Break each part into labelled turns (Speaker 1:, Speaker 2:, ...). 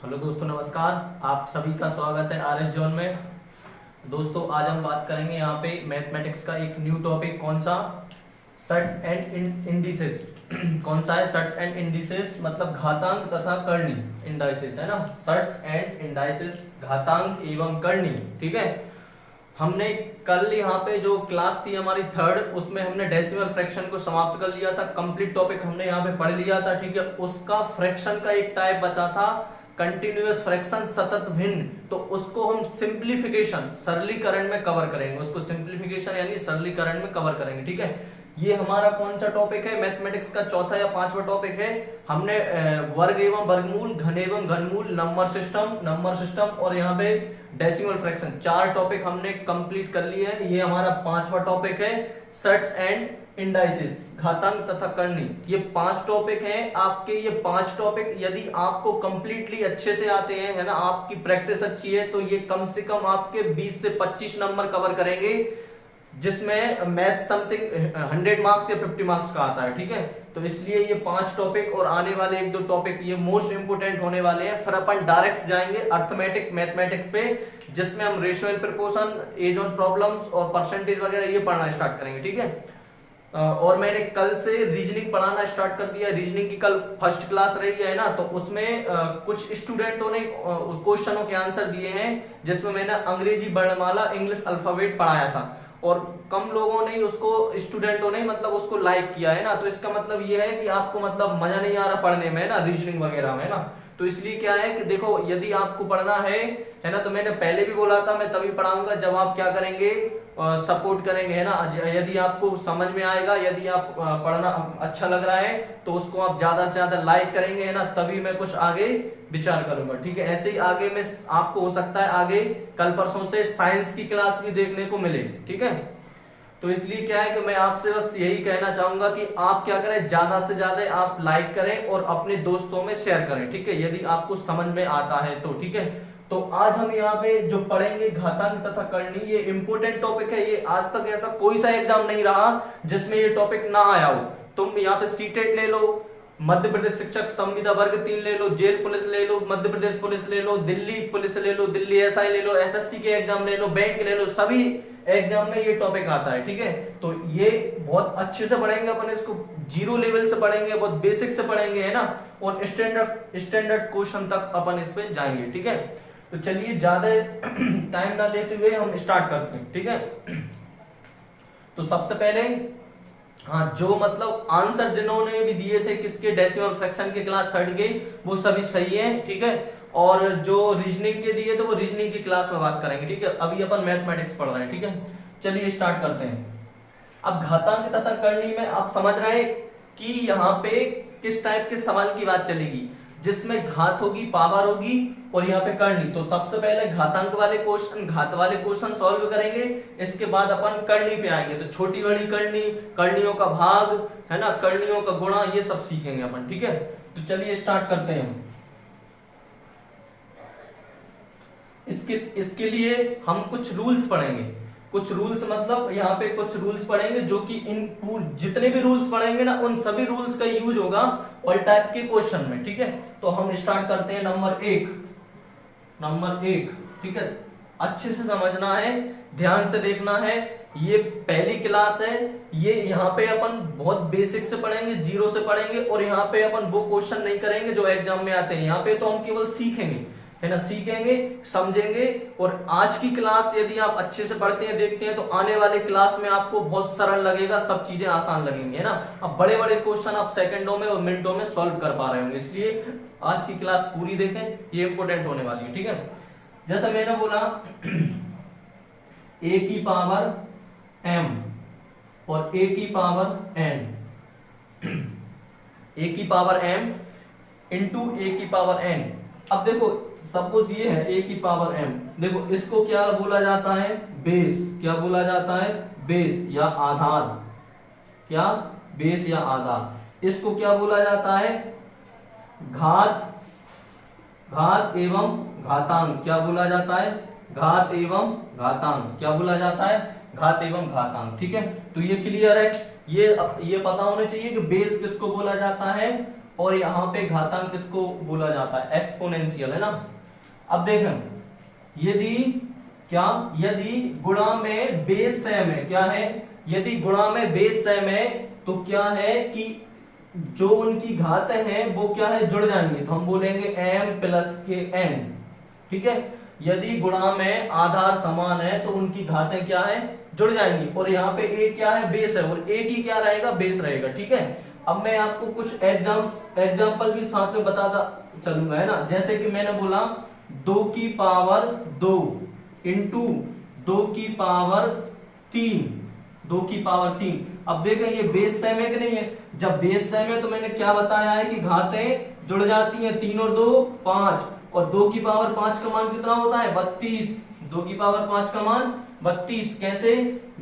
Speaker 1: Hello दोस्तों, नमस्कार। आप सभी का स्वागत है आर एस जोन में। दोस्तों, आज हम बात करेंगे यहाँ पे मैथमेटिक्स का एक न्यू टॉपिक। कौन सा? सट्स एंड इंडिसेस। कौन सा है? सट्स एंड इंडिसेस मतलब घातांक तथा करनी। इंडाइसेस है ना, सट्स एंड इंडाइसेस, घातांक एवं करनी। ठीक है। हमने कल यहाँ पे जो क्लास थी हमारी थर्ड, उसमें हमने डेसिमल फ्रैक्शन को समाप्त कर लिया था। कंप्लीट टॉपिक हमने यहाँ पे पढ़ लिया था। ठीक है। उसका फ्रैक्शन का एक टाइप बचा था कंटिन्यूअस फ्रैक्शन, सतत भिन्न। तो उसको हम सिंप्लीफिकेशन, सरलीकरण में कवर करेंगे। उसको सिंप्लीफिकेशन यानी सरलीकरण में कवर करेंगे। ठीक है। ये हमारा कौन सा टॉपिक है? मैथमेटिक्स का चौथा या पांचवा टॉपिक है। हमने वर्ग एवं वर्गमूल, घन एवं घनमूल, नंबर सिस्टम और यहाँ पे डेसिमल फ्रैक्शन, चार टॉपिक हमने कंप्लीट कर लिए हैं। ये हमारा पांचवा टॉपिक है, सट्स एंड इंडाइसेस, घातांक तथा करनी। ये पांच टॉपिक हैं आपके। ये पांच टॉपिक यदि आपको कंप्लीटली अच्छे से आते हैं, है ना, आपकी प्रैक्टिस अच्छी है, तो ये कम से कम आपके 20 से 25 नंबर कवर करेंगे, जिसमें मैथ समथिंग 100 मार्क्स या 50 मार्क्स का आता है। ठीक है। तो इसलिए ये पांच टॉपिक और आने वाले एक दो टॉपिक ये मोस्ट इंपोर्टेंट होने वाले हैं। फिर अपन डायरेक्ट जाएंगे अर्थमेटिक मैथमेटिक्स पे, जिसमें हम ratio and proportion, age on problems और परसेंटेज वगैरह ये पढ़ना स्टार्ट करेंगे। ठीक है। और मैंने कल से रीजनिंग पढ़ाना स्टार्ट कर दिया। रीजनिंग की कल फर्स्ट क्लास रही है ना, तो उसमें कुछ स्टूडेंटों ने क्वेश्चनों के आंसर दिए हैं, जिसमें मैंने अंग्रेजी वर्णमाला, इंग्लिश अल्फाबेट पढ़ाया था, और कम लोगों ने उसको, स्टूडेंटों ने मतलब उसको लाइक किया है ना। तो इसका मतलब ये है कि आपको मतलब मजा नहीं आ रहा पढ़ने में, ना, रीजनिंग वगैरह में ना। तो इसलिए क्या है कि देखो, यदि आपको पढ़ना है ना, तो मैंने पहले भी बोला था मैं तभी पढ़ाऊंगा जब आप क्या करेंगे, सपोर्ट करेंगे, है ना। यदि आपको समझ में आएगा, यदि आप पढ़ना अच्छा लग रहा है, तो उसको आप ज्यादा से ज्यादा लाइक करेंगे, है ना, तभी मैं कुछ आगे विचार करूंगा। ठीक है। ऐसे ही आगे में आपको हो सकता है आगे कल परसों से साइंस की क्लास भी देखने को मिले। ठीक है। तो इसलिए क्या है कि मैं आपसे बस यही कहना चाहूंगा कि आप क्या करें, ज्यादा से ज्यादा आप लाइक करें और अपने दोस्तों में शेयर करें। ठीक है। यदि आपको समझ में आता है तो। ठीक है। तो आज हम यहाँ पे जो पढ़ेंगे घातांक तथा करनी, ये इंपोर्टेंट टॉपिक है। ये आज तक ऐसा कोई सा एग्जाम नहीं रहा जिसमें ये टॉपिक ना आया हो। तुम यहाँ पे सीटेट ले लो, मध्य प्रदेश शिक्षक संविदा वर्ग 3 ले लो, जेल पुलिस ले लो, मध्य प्रदेश पुलिस ले लो, दिल्ली पुलिस ले लो, दिल्ली एसआई ले लो, एसएससी के एग्जाम ले लो, बैंक ले लो, सभी एग्जाम में ये टॉपिक आता है। ठीक है। तो ये बहुत अच्छे से पढ़ेंगे अपन, इसको जीरो लेवल से पढ़ेंगे, बहुत बेसिक से पढ़ेंगे, है ना, और स्टैंडर्ड क्वेश्चन तक अपन इस पे जाएंगे। ठीक है। तो चलिए ज्यादा टाइम ना लेते हुए हम स्टार्ट करते हैं। ठीक है। तो सबसे पहले, हाँ, जो मतलब आंसर जिन्होंने भी दिए थे किसके, डेसिमल फ्रैक्शन के क्लास थर्ड के, वो सभी सही है। ठीक है। और जो रीजनिंग के दिए थे वो रीजनिंग की क्लास में बात करेंगे। ठीक है। अभी अपन मैथमेटिक्स पढ़ रहे हैं। ठीक है। चलिए स्टार्ट करते हैं। अब घातांक तथा करनी में आप समझ रहे हैं कि यहाँ पे किस टाइप के सवाल की बात चलेगी, जिसमें घात होगी, पावर होगी, और यहाँ पे करनी। तो सबसे पहले घातांक वाले क्वेश्चन, घात वाले क्वेश्चन सॉल्व करेंगे। इसके बाद अपन करनी पे आएंगे। तो छोटी बड़ी करनी, करनियों का भाग, है ना, करनियों का गुणा, ये सब सीखेंगे अपन। ठीक है। तो चलिए स्टार्ट करते हैं। इसके लिए हम कुछ रूल्स पढ़ेंगे। कुछ रूल्स मतलब यहाँ पे कुछ रूल्स पढ़ेंगे, जो कि इन जितने भी रूल्स पढ़ेंगे ना, उन सभी रूल्स का यूज होगा ऑल टाइप के क्वेश्चन में। ठीक है। तो हम स्टार्ट करते हैं नंबर एक। ठीक है। अच्छे से समझना है, ध्यान से देखना है। ये पहली क्लास है। ये यहाँ पे अपन बहुत बेसिक से पढ़ेंगे, जीरो से पढ़ेंगे, और यहाँ पे अपन वो क्वेश्चन नहीं करेंगे जो एग्जाम में आते हैं। यहाँ पे तो हम केवल सीखेंगे, है ना, सीखेंगे, समझेंगे। और आज की क्लास यदि आप अच्छे से पढ़ते हैं, देखते हैं, तो आने वाले क्लास में आपको बहुत सरल लगेगा, सब चीजें आसान लगेंगी, है ना। अब बड़े बड़े क्वेश्चन आप सेकंडों में और मिनटों में सॉल्व कर पा रहे होंगे। इसलिए आज की क्लास पूरी देखें, ये इंपोर्टेंट होने वाली है। ठीक है। जैसा मैंने बोला, a की पावर m और a की पावर n, a की पावर m इंटू a की पावर n। अब देखो, सपोज ये है a की पावर m, देखो इसको क्या बोला जाता है, बेस। क्या बोला जाता है? बेस या आधार। क्या? बेस या आधार। इसको क्या बोला जाता है? घात एवं घातांक। क्या बोला जाता है? घात एवं घातांक। क्या बोला जाता है? घात एवं घातांक। ठीक है। तो ये क्लियर है। ये पता होना चाहिए कि बेस किसको बोला जाता है, और यहाँ पे घातांक किसको बोला जाता है, एक्सपोनेंशियल, है ना। अब देखें यदि गुणा में बेस सेम है, क्या है, यदि गुणा में बेस सेम है तो क्या है कि जो उनकी घातें हैं वो क्या है, जुड़ जाएंगे, तो हम बोलेंगे m प्लस के n, ठीक है। यदि गुणा में आधार समान है तो उनकी घातें क्या है, जुड़ जाएंगी, और यहाँ पे a क्या है, बेस है, और a की क्या रहेगा, बेस रहेगा, ठीक है। अब मैं आपको कुछ एग्जाम्पल भी साथ में बताता चलूंगा, है ना। जैसे कि मैंने बोला 2 की पावर 2 इंटू 2 की पावर 3, 2 की पावर 3। अब देखें ये बेस सेम है कि नहीं है, जब बेस सेम है तो मैंने क्या बताया है कि घातें जुड़ जाती हैं, 3 और 2 5, और 2 की पावर 5 का मान कितना होता है, 32। 2 की पावर 5 का मान 32, कैसे,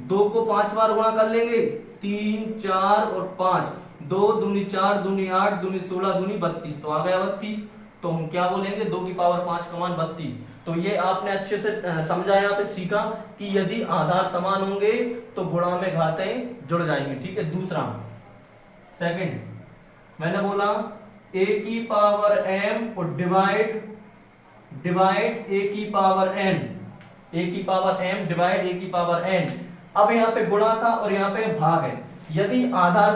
Speaker 1: 2 को 5 बार गुणा कर लेंगे, 3 4 और 5, 2 दूनी 4 दूनी 8 दूनी 16 दूनी 32, तो आ गया 32। तो हम क्या बोलेंगे, 2 की पावर 5 का मान 32। तो ये आपने अच्छे से समझा, यहाँ पे सीखा कि यदि आधार समान होंगे तो गुणा में घातें जुड़ जाएंगी, ठीक है। दूसरा सेकंड मैंने बोला a की पावर m और डिवाइड a की पावर n, a की पावर m डिवाइड a की पावर n। अब यहाँ पे गुणा था और यहाँ पे भाग है। यदि आधार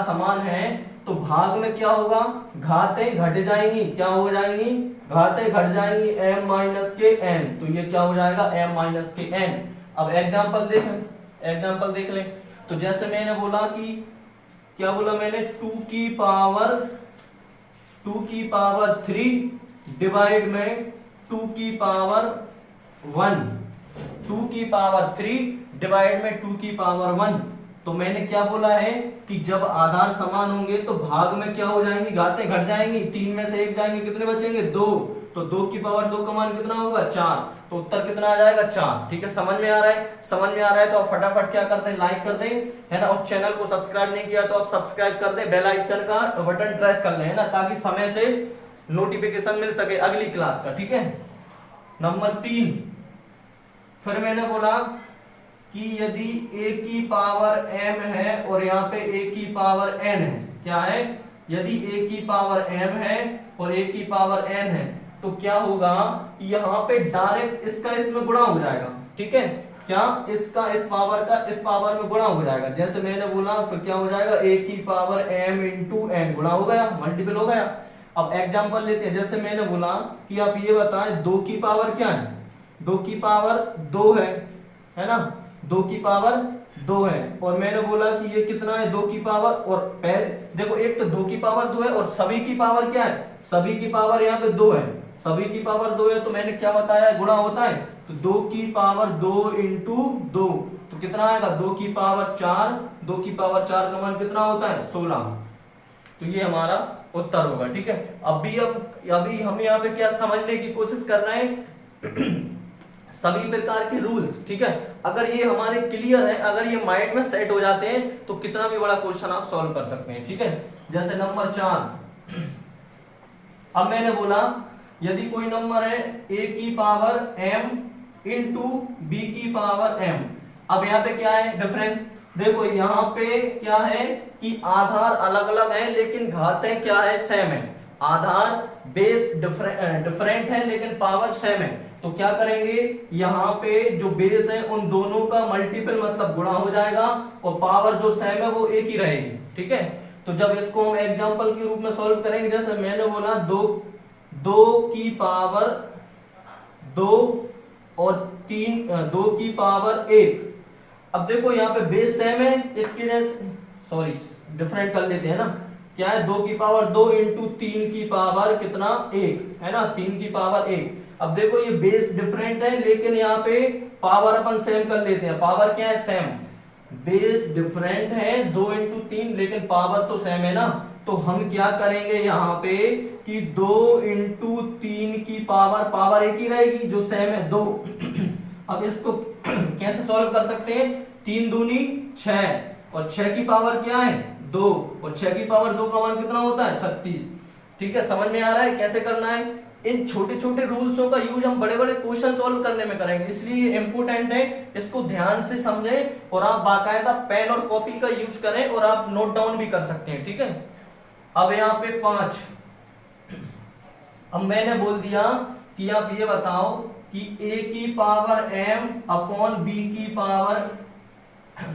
Speaker 1: समान है तो भाग में क्या होगा, घातें घट जाएंगी, क्या हो जाएंगी, घातें घट जाएंगी, m माइनस के n, तो ये क्या हो जाएगा, m माइनस के n। अब एग्जांपल देख लें। तो जैसे मैंने बोला कि क्या बोला मैंने, 2 की पावर 3 डिवाइड में 2 की पावर 1, 2 की पावर 3 डिवाइड में 2 की पावर 1। तो मैंने क्या बोला है कि जब आधार समान होंगे तो भाग में क्या हो जाएंगी, घातें घट जाएंगी, 3 में से 1 जाएंगे, कितने बचेंगे, 2। तो 2 की पावर 2 का मान कितना होगा, 4। तो उत्तर कितना आ जाएगा, 4, ठीक है। समझ में आ रहा है तो आप फटाफट क्या करते हैं, लाइक कर दें, है ना। और चैनल को सब्सक्राइब नहीं किया तो आप सब्सक्राइब कर दें, बेल आइकन का बटन प्रेस कर लें, है ना, ताकि समय से नोटिफिकेशन मिल सके अगली क्लास का, ठीक है। नंबर 3, फिर मैंने बोला कि यदि a की पावर m है और यहाँ पे a की पावर n है, क्या है, यदि a की पावर m है और a की पावर n है तो क्या होगा, यहाँ पे डायरेक्ट इसका इसमें गुणा हो जाएगा, ठीक है। क्या, इसका इस पावर का इस पावर में गुणा हो जाएगा, जैसे मैंने बोला, फिर क्या हो जाएगा, a की पावर m इंटू n, गुणा हो गया, मल्टीपल हो गया। अब एग्जांपल लेते हैं, जैसे मैंने बोला कि आप ये बताएं 2 की पावर क्या है, 2 की पावर 2 है ना, 2 की पावर 2 है, और मैंने बोला कि ये कितना है, 2 की पावर, और पहले देखो एक तो 2 की पावर 2 है और सभी की पावर क्या है, सभी की पावर यहाँ पे 2 है, सभी की पावर 2 है, तो मैंने क्या बताया, गुणा होता है, तो 2 की पावर 2 इंटू 2, तो कितना आएगा, 2 की पावर 4, 2 की पावर 4 का मान कितना होता है, 16। तो ये हमारा उत्तर होगा, ठीक है। अभी हम यहाँ पे क्या समझने की कोशिश कर रहे हैं सभी प्रकार के रूल्स, ठीक है। अगर ये हमारे क्लियर है, अगर ये माइंड में सेट हो जाते हैं तो कितना भी बड़ा क्वेश्चन आप सॉल्व कर सकते हैं, ठीक है। जैसे नंबर 4, अब मैंने बोला यदि कोई नंबर है a की पावर m इंटू b की पावर m। अब यहाँ पे क्या है डिफरेंस, देखो यहाँ पे क्या है कि आधार अलग अलग है लेकिन घातें क्या है, सेम है। आधार बेस डिफरेंट है लेकिन पावर सेम है, तो क्या करेंगे, यहाँ पे जो बेस है उन दोनों का मल्टीपल मतलब गुणा हो जाएगा, और पावर जो सेम है वो एक ही रहेगी, ठीक है। तो जब इसको हम एग्जांपल के रूप में सॉल्व करेंगे, जैसे मैंने बोला 2 की पावर 2 और 2 की पावर 1। अब देखो यहाँ पे बेस सेम है, इसके सॉरी डिफरेंट कर लेते हैं ना, क्या है, 2 की पावर 2 इंटू 3 की पावर कितना, 1, है ना, 3 की पावर 1। अब देखो ये बेस डिफरेंट है लेकिन यहाँ पे पावर अपन सेम कर लेते हैं, पावर क्या है, सेम। बेस डिफरेंट है 2 इंटू 3 लेकिन पावर तो सेम है ना, तो हम क्या करेंगे यहाँ पे कि 2 इंटू 3 की पावर एक ही रहेगी जो सेम है, 2। अब इसको कैसे सॉल्व कर सकते हैं, 3 दूनी 6 और 6 की पावर क्या है, 2, और 6 की पावर 2 का मान कितना होता है, 36, ठीक है। समझ में आ रहा है कैसे करना है। इन छोटे छोटे रूल्सों का यूज हम बड़े बड़े क्वेश्चन सॉल्व करने में करेंगे, इसलिए ये इंपोर्टेंट है, इसको ध्यान से समझें और आप बाकायदा पेन और कॉपी का यूज करें और आप नोट डाउन भी कर सकते हैं, ठीक है। अब यहाँ पे 5। अब मैंने बोल दिया कि आप ये बताओ कि a की पावर m अपॉन b की पावर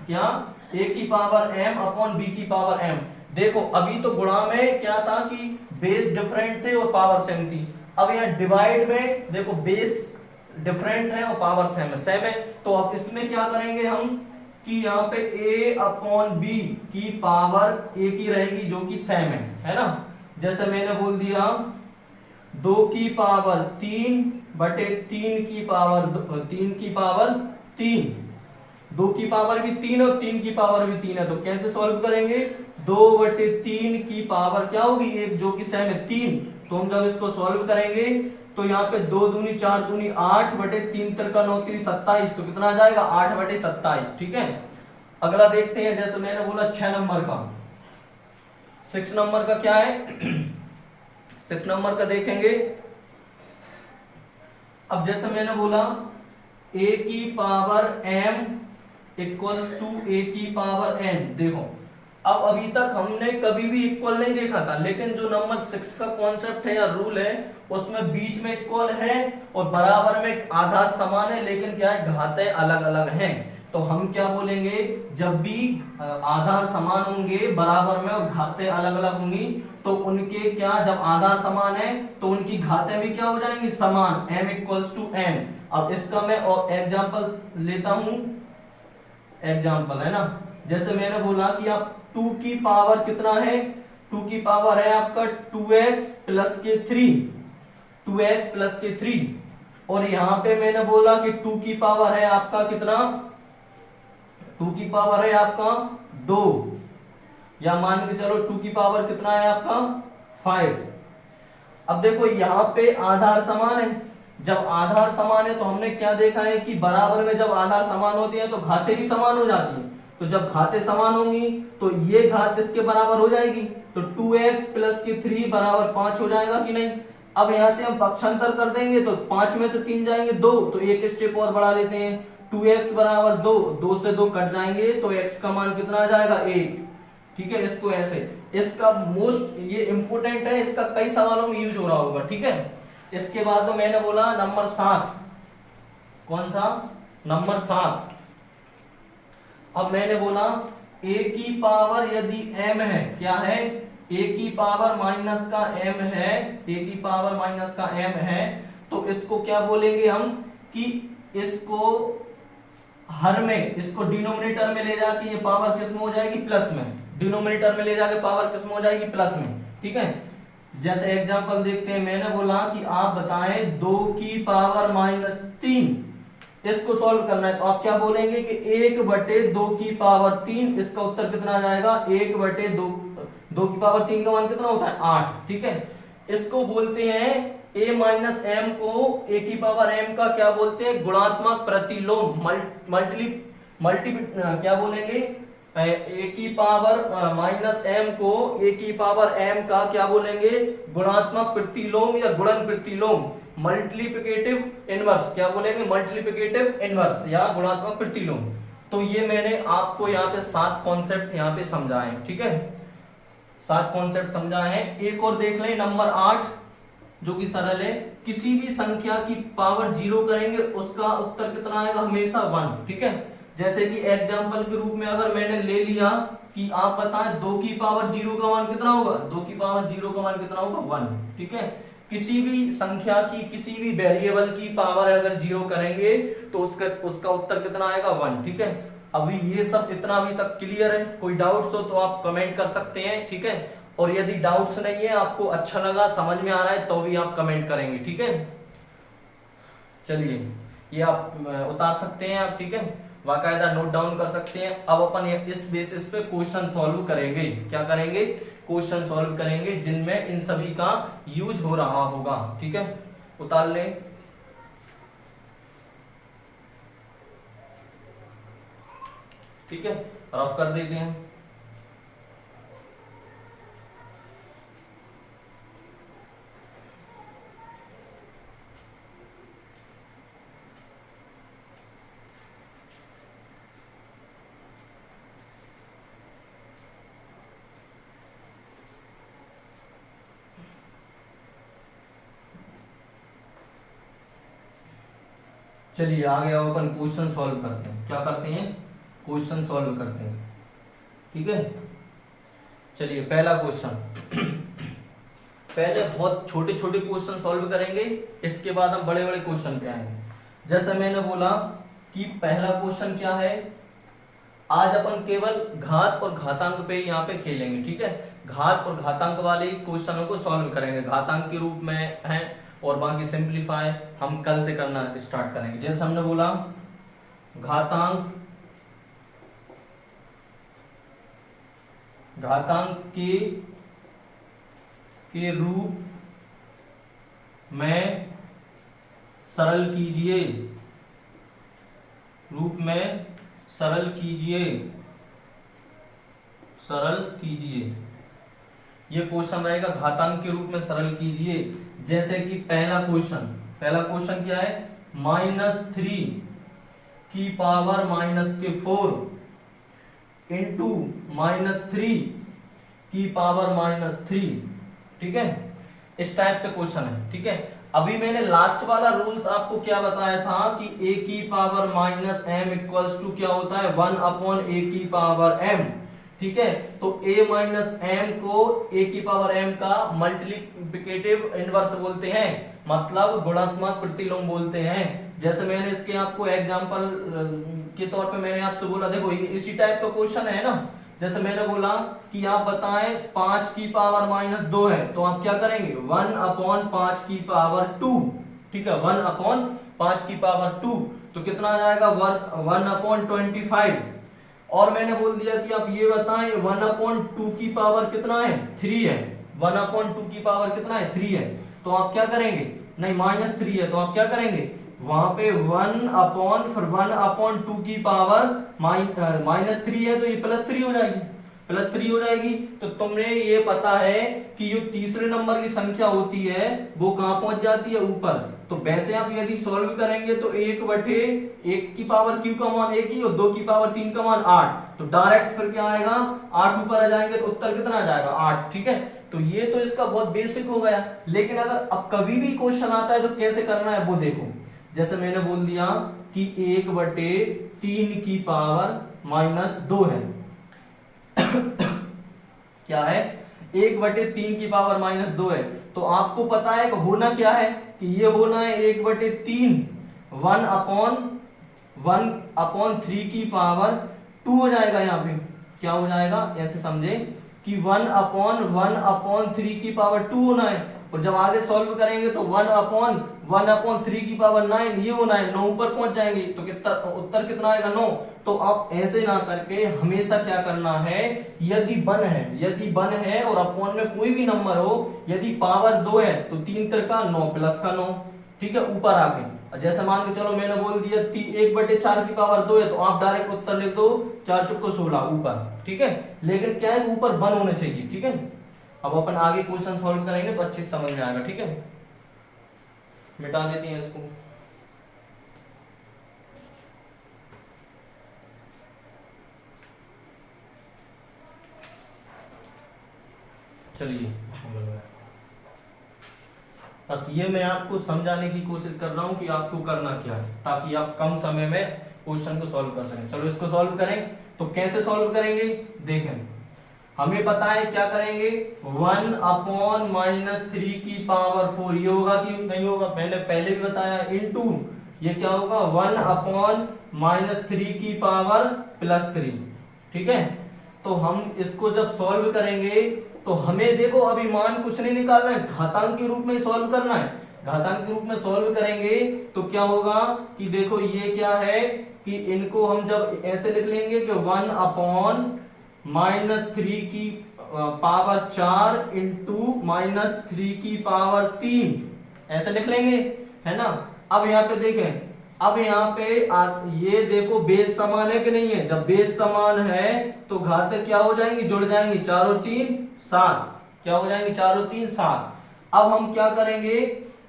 Speaker 1: क्या, a की पावर m अपॉन b की पावर m। देखो अभी तो गुणा में क्या था कि बेस डिफरेंट थे और पावर सेम थी। अब यहाँ डिवाइड में देखो बेस डिफरेंट है और पावर सेम है। तो अब इसमें क्या करेंगे हम कि यहाँ पे a अपॉन b की पावर a की रहेगी जो कि सेम है ना। जैसे मैंने बोल दिया 2 की पावर 3 बटे 3 की पावर 3, 2 की पावर भी 3 और 3 की पावर भी 3 है, तो कैसे सॉल्व करेंगे। 2 बटे 3 की पावर क्या होगी 1 जो कि सेम है 3। तो हम जब इसको सॉल्व करेंगे तो यहाँ पे 2 दूनी 4 दूनी 8 बटे 3 तिरका 9 3 27, तो कितना आ जाएगा 8 बटे 27। ठीक है, अगला देखते हैं। जैसे मैंने बोला 6 नंबर का, 6 नंबर का क्या है 6 नंबर का देखेंगे। अब जैसे मैंने बोला a की power m equals to a की पावर n। देखो अब अभी तक हमने कभी भी इक्वल नहीं देखा था, लेकिन जो नंबर 6 का कॉन्सेप्ट है या रूल है उसमें बीच में इक्वल है और बराबर में आधार समान है, लेकिन क्या है घातें अलग अलग हैं। तो हम क्या बोलेंगे, जब भी आधार समान होंगे बराबर में और घातें अलग अलग होंगी तो उनके क्या, जब आधार समान है तो उनकी घातें भी क्या हो जाएंगी समान, m इक्वल्स टू n। अब इसका मैं एग्जांपल लेता हूं, एग्जांपल है ना। जैसे मैंने बोला कि आप 2 की पावर कितना है, 2 की पावर है आपका 2x प्लस के 3, 2x प्लस के 3। और यहां पे मैंने बोला कि 2 की पावर है आपका कितना, 2 की पावर है आपका 2, या मान के चलो 2 की पावर कितना है आपका 5। अब देखो यहां पे आधार समान है, जब आधार समान है तो हमने क्या देखा है कि बराबर में जब आधार समान होती है तो घातें भी समान हो जाती है। तो जब घातें समान होंगी तो ये घात इसके बराबर हो जाएगी, तो 2x प्लस के 3 बराबर 5 हो जाएगा कि नहीं। अब यहां से हम पक्षांतर कर देंगे तो 5 में से 3 जाएंगे 2, तो एक स्टेप और बढ़ा लेते हैं, 2x बराबर 2, 2 से 2 कट जाएंगे तो x का मान कितना आ जाएगा 1। ठीक है, इसको ऐसे, इसका मोस्ट ये इंपोर्टेंट है, इसका कई सवालों में यूज हो रहा होगा। ठीक है, इसके बाद तो मैंने बोला नंबर 7, कौन सा नंबर 7। अब मैंने बोला a की पावर यदि m है, क्या है a की पावर माइनस का m है, a की पावर माइनस का m है, तो इसको क्या बोलेंगे हम कि इसको हर में, इसको डिनोमिनेटर में ले जाके ये पावर किस में हो जाएगी प्लस में, डिनोमिनेटर में ले जाके पावर किस में हो जाएगी प्लस में। ठीक है, जैसे एग्जांपल देखते हैं। मैंने बोला कि आप बताएं 2 की पावर माइनस 3, इसको सॉल्व करना है तो आप क्या बोलेंगे कि 1 बटे 2 की पावर 3, इसका उत्तर कितना आ जाएगा 1 बटे 2, 2 की पावर 3 का मान कितना होता है 8। ठीक है, इसको बोलते हैं a माइनस m को a की पावर m का क्या बोलते हैं गुणात्मक प्रतिलोम, क्या बोलेंगे a की पावर माइनस m को a की पावर m का क्या बोलेंगे गुणात्मक प्रतिलोम या गुणन प्रतिलोम, मल्टीप्लिकेटिव इनवर्स, क्या बोलेंगे मल्टीप्लिकेटिव इनवर्स या गुणात्मक प्रतिलोम। तो ये मैंने आपको यहाँ पे 7 कॉन्सेप्ट यहाँ पे समझाए। ठीक है, 7 कॉन्सेप्ट समझाए हैं। एक और देख लें नंबर 8 जो कि सरल है, किसी भी संख्या की पावर 0 करेंगे उसका उत्तर कितना आएगा हमेशा 1। ठीक है, जैसे कि एग्जांपल के रूप में अगर मैंने ले लिया कि आप बताएं 2 की पावर 0 का मान कितना होगा, 2 की पावर 0 का मान कितना होगा 1। ठीक है, किसी भी संख्या की किसी भी वेरिएबल की पावर अगर 0 करेंगे तो उसका उत्तर कितना आएगा 1। ठीक है, अभी ये सब इतना अभी तक क्लियर है, कोई डाउट्स हो तो आप कमेंट कर सकते हैं। ठीक है, और यदि डाउट्स नहीं है, आपको अच्छा लगा समझ में आ रहा है तो भी आप कमेंट करेंगे। ठीक है, चलिए ये आप उतार सकते हैं आप। ठीक है, बाकायदा नोट डाउन कर सकते हैं। अब अपन इस बेसिस पे क्वेश्चन सॉल्व करेंगे। क्या करेंगे, क्वेश्चन सॉल्व करेंगे जिनमें इन सभी का यूज हो रहा होगा। ठीक है, उतार लें। ठीक है, रफ कर देते हैं। चलिए आगे आओ, अपन क्वेश्चन सॉल्व करते हैं। क्या करते हैं? क्वेश्चन सॉल्व करते हैं। ठीक है, चलिए पहला क्वेश्चन। पहले बहुत छोटे छोटे क्वेश्चन सॉल्व करेंगे, इसके बाद हम बड़े बड़े क्वेश्चन पे आएंगे। जैसे मैंने बोला कि पहला क्वेश्चन क्या है, आज अपन केवल घात और घातांक पे यहाँ पे खेलेंगे। ठीक है, घात और घातांक वाले क्वेश्चनों को सॉल्व करेंगे, घातांक के रूप में है, और बाकी सिंप्लीफाई हम कल से करना स्टार्ट करेंगे। जैसे हमने बोला घातांक के रूप में सरल कीजिए, रूप में सरल कीजिए, सरल कीजिए। ये क्वेश्चन रहेगा, घातांक के रूप में सरल कीजिए। जैसे कि पहला क्वेश्चन क्या है, -3 की पावर -4 इंटू -3 की पावर -3। ठीक है, इस टाइप से क्वेश्चन है। ठीक है, अभी मैंने लास्ट वाला रूल्स आपको क्या बताया था कि a की पावर -m इक्वल्स टू क्या होता है, 1/a की पावर m। ठीक है, तो a माइनस m को a की पावर m का मल्टीप्लिकेटिव इनवर्स बोलते हैं, मतलब गुणात्मक प्रतिलोम बोलते हैं। जैसे मैंने इसके आपको एग्जांपल के तौर पे मैंने आपसे बोला, देखो इसी टाइप का क्वेश्चन है ना। जैसे मैंने बोला कि आप बताएं 5 की पावर -2 है, तो आप क्या करेंगे, 1/5 की पावर 2। ठीक है, 1/5 की पावर 2, तो कितना आ जाएगा, 1/25। और मैंने बोल दिया कि आप ये बताएं 1/2 की पावर कितना है, 3 है। 1/2 की पावर कितना है, 3 है। तो आप क्या करेंगे, नहीं -3 है, तो आप क्या करेंगे, वहां पे 1/2 की पावर -3 है, तो ये +3 हो जाएगी, +3 हो जाएगी। तो तुमने ये पता है कि जो तीसरे नंबर की संख्या होती है वो कहां पहुंच जाती है, ऊपर। तो वैसे आप यदि सॉल्व करेंगे तो 1/1 की पावर q का मान 1 ही, और 2 की पावर 3 का मान 8, तो डायरेक्ट फिर क्या आएगा, 8 ऊपर आ जाएंगे, तो उत्तर कितना आ जाएगा, 8। ठीक है, तो ये तो इसका बहुत बेसिक हो गया। लेकिन अगर अब कभी भी क्वेश्चन आता है तो कैसे करना है वो देखो। जैसे मैंने बोल दिया कि 1/3 की पावर -2 है। क्या है, 1/3 की पावर -2 है, तो आपको पता है कि होना क्या है, कि ये होना है 1/3, 1/3 की पावर 2 हो जाएगा। यहाँ पे क्या हो जाएगा, ऐसे समझे कि 1/3 की पावर 2 होना है, और जब आगे सॉल्व करेंगे तो 1/3 की पावर 9 ये होना है, 9 ऊपर पहुंच जाएंगे, तो उत्तर कितना आएगा, 9। तो आप ऐसे ना करके हमेशा क्या करना है, यदि बन है और अपॉन में कोई भी नंबर हो, यदि पावर 2 है तो 3 तिरका 9 प्लस का 9। ठीक है, ऊपर आ गए। जैसे मान के चलो मैंने बोल दिया 1/4 की पावर 2 है, तो आप डायरेक्ट उत्तर लिख दो 4 चौको 16 ऊपर। ठीक है, लेकिन क्या है, ऊपर बन होने चाहिए। ठीक है, अब अपन आगे क्वेश्चन सॉल्व करेंगे तो अच्छे से समझ में आएगा। ठीक है, मिटा देती हैं इसको। चलिए, बस ये मैं आपको समझाने की कोशिश कर रहा हूं कि आपको करना क्या है, ताकि आप कम समय में क्वेश्चन को सॉल्व कर सकें। चलो इसको सॉल्व करें, तो कैसे सॉल्व करेंगे देखें। हमें पता है क्या करेंगे, 1/-3 की पावर 4, ये होगा कि नहीं होगा, मैंने पहले भी बताया, इनटू ये क्या होगा, 1/-3 की पावर +3। ठीक है, तो हम इसको जब सॉल्व करेंगे तो हमें देखो अभी मान कुछ नहीं निकालना है, घातांक के रूप में सॉल्व करना है। घातांक के रूप में सॉल्व करेंगे तो क्या होगा कि देखो ये क्या है कि इनको हम जब ऐसे लिख लेंगे कि 1/-3 की पावर 4 इंटू -3 की पावर 3, ऐसे लिख लेंगे, है ना। अब यहाँ पे देखें, अब यहाँ पे ये देखो बेस समान है कि नहीं है, जब बेस समान है तो घातक क्या हो जाएंगी, जुड़ जाएंगी, 4 और 3 7, क्या हो जाएंगे, 4 और 3 7। अब हम क्या करेंगे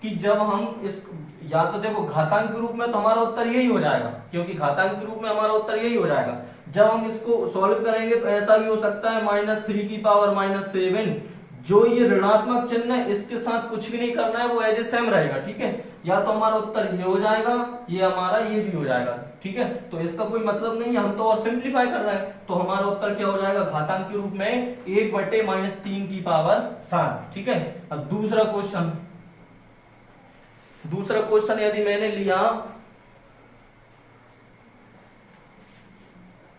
Speaker 1: कि जब हम इस, या तो देखो घातांक के रूप में तो हमारा उत्तर यही हो जाएगा, क्योंकि घातांक के रूप में हमारा उत्तर यही हो जाएगा। जब हम इसको सॉल्व करेंगे तो ऐसा भी हो सकता है -3 की पावर -7, जो ये ऋणात्मक चिन्ह है इसके साथ कुछ भी नहीं करना है, वो एज ए सेम रहेगा। ठीक है, या तो हमारा उत्तर ये हो जाएगा, ये हमारा ये भी हो जाएगा, ठीक है। तो इसका कोई मतलब नहीं है, हम तो और सिंप्लीफाई कर रहे हैं। तो हमारा उत्तर क्या हो जाएगा, घातांक के रूप में 1/-3 की पावर 7, ठीक है। अब दूसरा क्वेश्चन यदि मैंने लिया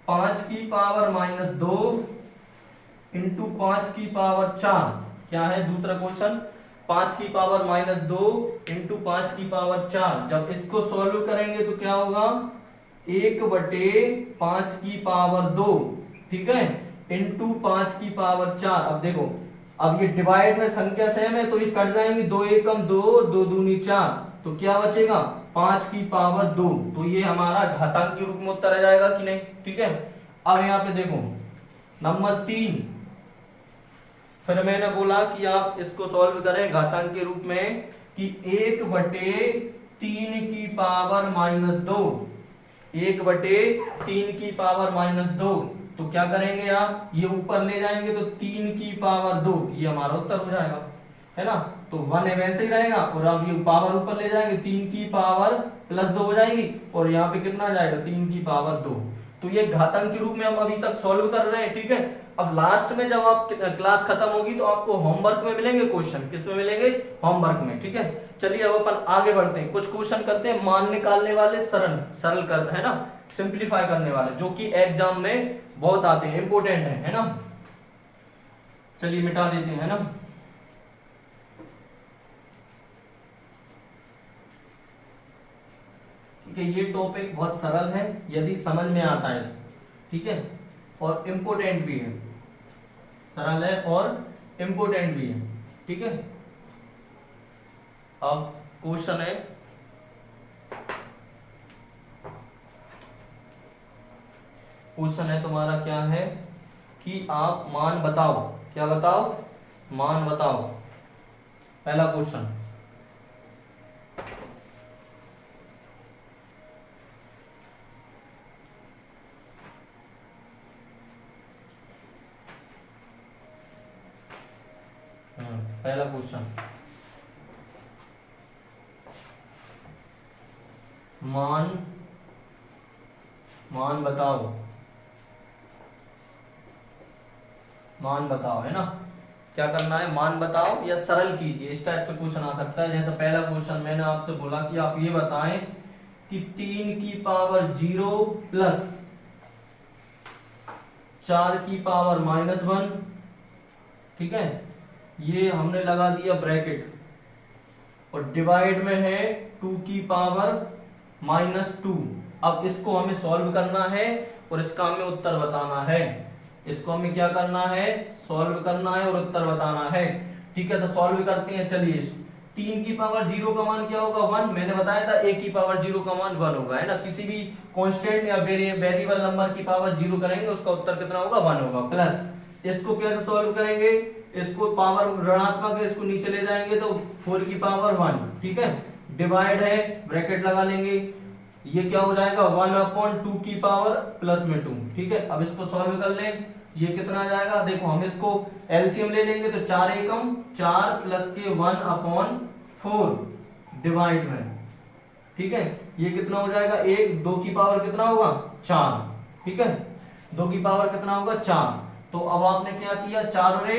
Speaker 1: 5 की पावर -2 इंटू 5 की पावर 4, क्या है दूसरा क्वेश्चन, 5 की पावर -2 इंटू 5 की पावर 4। जब इसको सॉल्व करेंगे तो क्या होगा, 1/5 की पावर 2, ठीक है, इंटू 5 की पावर 4। अब देखो, अब ये डिवाइड में संख्या सेम है तो ये कट जाएंगी, 2 एकम 2, 2 दूनी 4, तो क्या बचेगा 5 की पावर 2। तो ये हमारा घातांक के रूप में उत्तर आ जाएगा कि नहीं, ठीक है। अब यहाँ पे देखो नंबर 3, फिर मैंने बोला कि आप इसको सॉल्व करें घातांक के रूप में कि 1/3 की पावर -2, 1/3 की पावर -2, तो क्या करेंगे आप, ये ऊपर ले जाएंगे तो 3 की पावर 2, ये हमारा उत्तर हो जाएगा, है ना। तो 1 वैसे ही रहेगा और अब ये पावर ऊपर ले जाएंगे, 3 की पावर +2 हो जाएगी और यहाँ पे कितना आ जाएगा, 3 की पावर 2। तो ये घातांक के रूप में हम अभी तक सॉल्व कर रहे हैं, ठीक है। अब लास्ट में जब आप क्लास खत्म होगी तो आपको होमवर्क में मिलेंगे क्वेश्चन, किस में मिलेंगे, होमवर्क में, ठीक है। चलिए अब अपन आगे बढ़ते हैं, कुछ क्वेश्चन करते हैं मान निकालने वाले, सरल कर, है ना, सिंप्लीफाई करने वाले, जो कि एग्जाम में बहुत आते हैं, इंपोर्टेंट है ना। चलिए मिटा देते हैं, है ना। ठीक है, ये टॉपिक बहुत सरल है यदि समझ में आता है, ठीक है, और इम्पोर्टेंट भी है, सरल है और इम्पोर्टेंट भी है, ठीक है। अब क्वेश्चन है तुम्हारा क्या है कि आप मान बताओ, क्या बताओ, मान बताओ, पहला क्वेश्चन। पहला क्वेश्चन, मान बताओ, मान बताओ, है ना। क्या करना है, मान बताओ या सरल कीजिए, इस टाइप से क्वेश्चन आ सकता है। जैसे पहला क्वेश्चन मैंने आपसे बोला कि आप ये बताएं कि 3 की पावर 0 प्लस 4 की पावर -1, ठीक है, ये हमने लगा दिया ब्रैकेट, और डिवाइड में है 2 की पावर -2। अब इसको हमें सॉल्व करना है और इसका हमें उत्तर बताना है, इसको हमें क्या करना है, सॉल्व करना है और उत्तर बताना है, ठीक है। तो सॉल्व करते हैं, चलिए। 3 की पावर 0 का मान क्या होगा, 1, मैंने बताया था 1 की पावर 0 का मान 1 होगा, है ना। किसी भी कांस्टेंट या वेरिएबल नंबर की पावर 0 करेंगे उसका उत्तर कितना होगा, 1 होगा। प्लस इसको कैसे सॉल्व करेंगे, इसको पावर ऋणात्मक है, इसको नीचे ले जाएंगे तो 4 की पावर 1, ठीक है, डिवाइड है, ब्रैकेट लगा लेंगे, ये क्या हो जाएगा 1/2 की पावर +2, ठीक है। अब इसको सॉल्व कर लें, ये कितना आ जाएगा, देखो हम इसको एलसीएम ले लेंगे तो 4 एकम 4 प्लस के 1/4 डिवाइड में, ठीक है, ये कितना हो जाएगा 1, 2 की पावर कितना होगा 4, ठीक है, 2 की पावर कितना होगा 4। तो अब आपने क्या किया, 4 और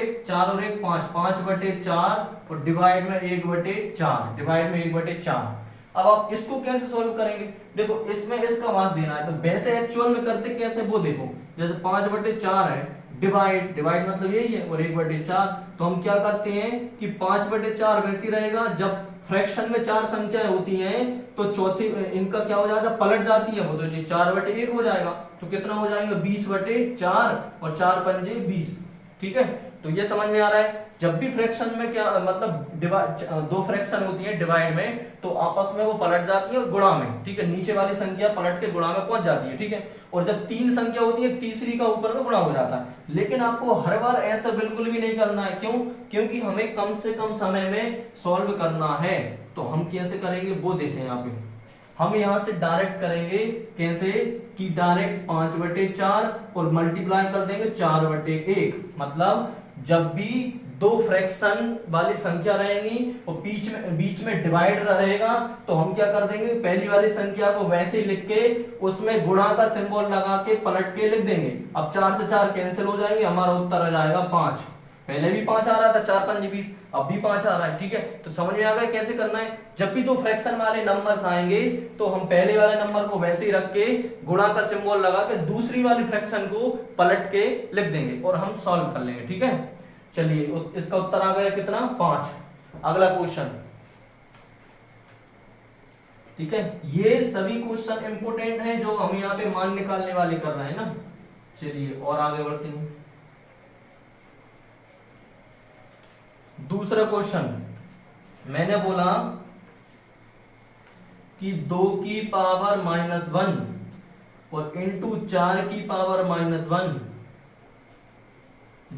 Speaker 1: 1 5, 5/4 और डिवाइड में 1/4, डिवाइड में 1/4। अब आप इसको कैसे सॉल्व करेंगे, देखो इसमें इसका मान देना है, तो वैसे एक्चुअल में करते कैसे वो देखो, जैसे 5/4 है, डिवाइड मतलब यही है, और 1/4, तो हम क्या करते हैं कि 5/4 वैसे रहेगा, जब फ्रैक्शन में 4 संख्याएं होती हैं तो चौथी इनका क्या हो जाएगा, पलट जाती है वो, तो ये 4/1 हो जाएगा, तो कितना हो जाएगा 20/4 और 4 पंजे 20, ठीक है। तो ये समझ में आ रहा है, जब भी फ्रैक्शन में क्या मतलब 2 फ्रैक्शन होती है डिवाइड में, तो आपस में वो पलट जाती है और गुणा में, ठीक है, नीचे वाली संख्या पलट के गुणा में पहुंच जाती है, ठीक है। और जब 3 संख्या होती है, तीसरी का ऊपर में गुणा हो जाता है। लेकिन आपको हर बार ऐसा बिल्कुल भी नहीं करना है, क्यों, क्योंकि हमें कम से कम समय में सॉल्व करना है। तो हम कैसे करेंगे वो देखें, यहाँ पे हम यहाँ से डायरेक्ट करेंगे, कैसे कि डायरेक्ट 5/4 और मल्टीप्लाई कर देंगे 4/1, मतलब जब भी दो फ्रैक्शन वाली संख्या रहेंगी और बीच में डिवाइड रहेगा, तो हम क्या कर देंगे, पहली वाली संख्या को वैसे ही लिख के उसमें गुणा का सिंबल लगा के पलट के लिख देंगे। अब 4 से 4 कैंसिल हो जाएंगे, हमारा उत्तर आ जाएगा 5। पहले भी 5 आ रहा था, 4 5 20, अब भी 5 आ रहा है। ठीक है, तो समझ में आ गया कैसे करना है। जब भी दो फ्रैक्शन वाले नंबर्स आएंगे तो हम पहले वाले नंबर को वैसे ही रख के गुणा का सिंबल लगा के दूसरी वाली फ्रैक्शन को पलट के लिख देंगे और हम सॉल्व कर लेंगे। ठीक है, चलिए इसका उत्तर आ गया कितना, 5। अगला क्वेश्चन। ठीक है, ये सभी क्वेश्चन इंपोर्टेंट हैं जो हम यहाँ पे मान निकालने वाले कर रहे हैं ना। चलिए और आगे बढ़ते हैं। दूसरा क्वेश्चन, मैंने बोला कि 2 की पावर -1 और इंटू 4 की पावर -1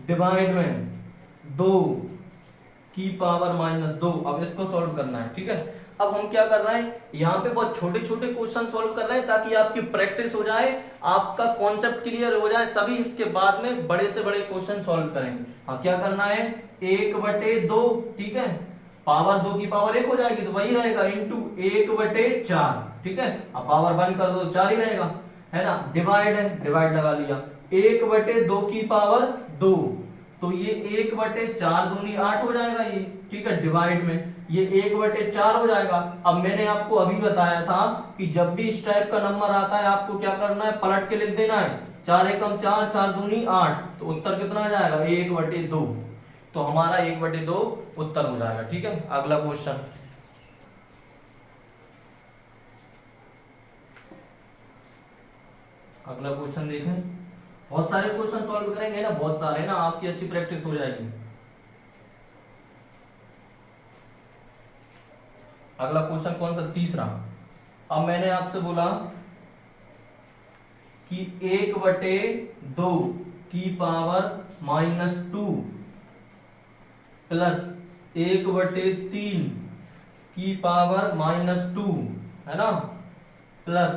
Speaker 1: डिवाइड में 2 की पावर -2। अब इसको सॉल्व करना है। ठीक है, अब हम क्या कर रहे हैं, यहाँ पे बहुत छोटे छोटे क्वेश्चन सॉल्व कर रहे हैं ताकि आपकी प्रैक्टिस हो जाए, आपका कॉन्सेप्ट क्लियर हो जाए, सभी इसके बाद में बड़े से बड़े क्वेश्चन सॉल्व करेंगे। हाँ, क्या करना है, 1/2, ठीक है, पावर 2 की पावर 1 हो जाएगी तो वही रहेगा, इंटू 1/4। ठीक है, अब पावर 1 कर दो 4 ही रहेगा, है ना। डिवाइड है, डिवाइड लगा लिया, 1/2 की पावर 2, तो ये 1/4 दूनी 8 हो जाएगा ये। ठीक है, डिवाइड में ये 1/4 हो जाएगा। अब मैंने आपको अभी बताया था कि जब भी इस टाइप का नंबर आता है आपको क्या करना है, पलट के लिख देना है, 4 एकम 4, 4 दूनी 8, तो उत्तर कितना आ जाएगा, 1/2। तो हमारा 1/2 उत्तर हो जाएगा। ठीक है, अगला क्वेश्चन। अगला क्वेश्चन देखें, बहुत सारे क्वेश्चन सॉल्व करेंगे ना, बहुत सारे ना, आपकी अच्छी प्रैक्टिस हो जाएगी। अगला क्वेश्चन कौन सा, तीसरा। अब मैंने आपसे बोला कि 1/2 की पावर -2 प्लस 1/3 की पावर -2, है ना, प्लस